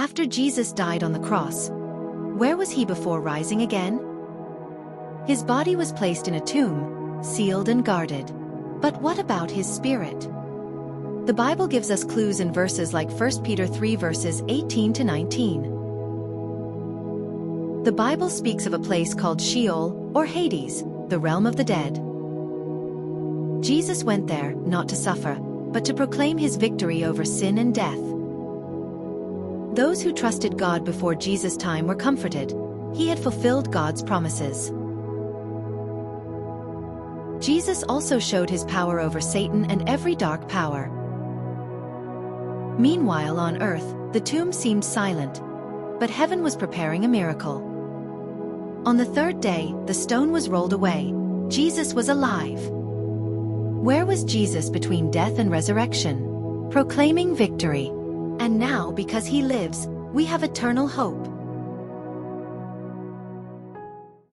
After Jesus died on the cross, where was he before rising again? His body was placed in a tomb, sealed and guarded. But what about his spirit? The Bible gives us clues in verses like 1 Peter 3 verses 18 to 19. The Bible speaks of a place called Sheol, or Hades, the realm of the dead. Jesus went there, not to suffer, but to proclaim his victory over sin and death. Those who trusted God before Jesus' time were comforted. He had fulfilled God's promises. Jesus also showed his power over Satan and every dark power. Meanwhile on earth, the tomb seemed silent, but heaven was preparing a miracle. On the third day, the stone was rolled away. Jesus was alive. Where was Jesus between death and resurrection? Proclaiming victory. And now, because he lives, we have eternal hope.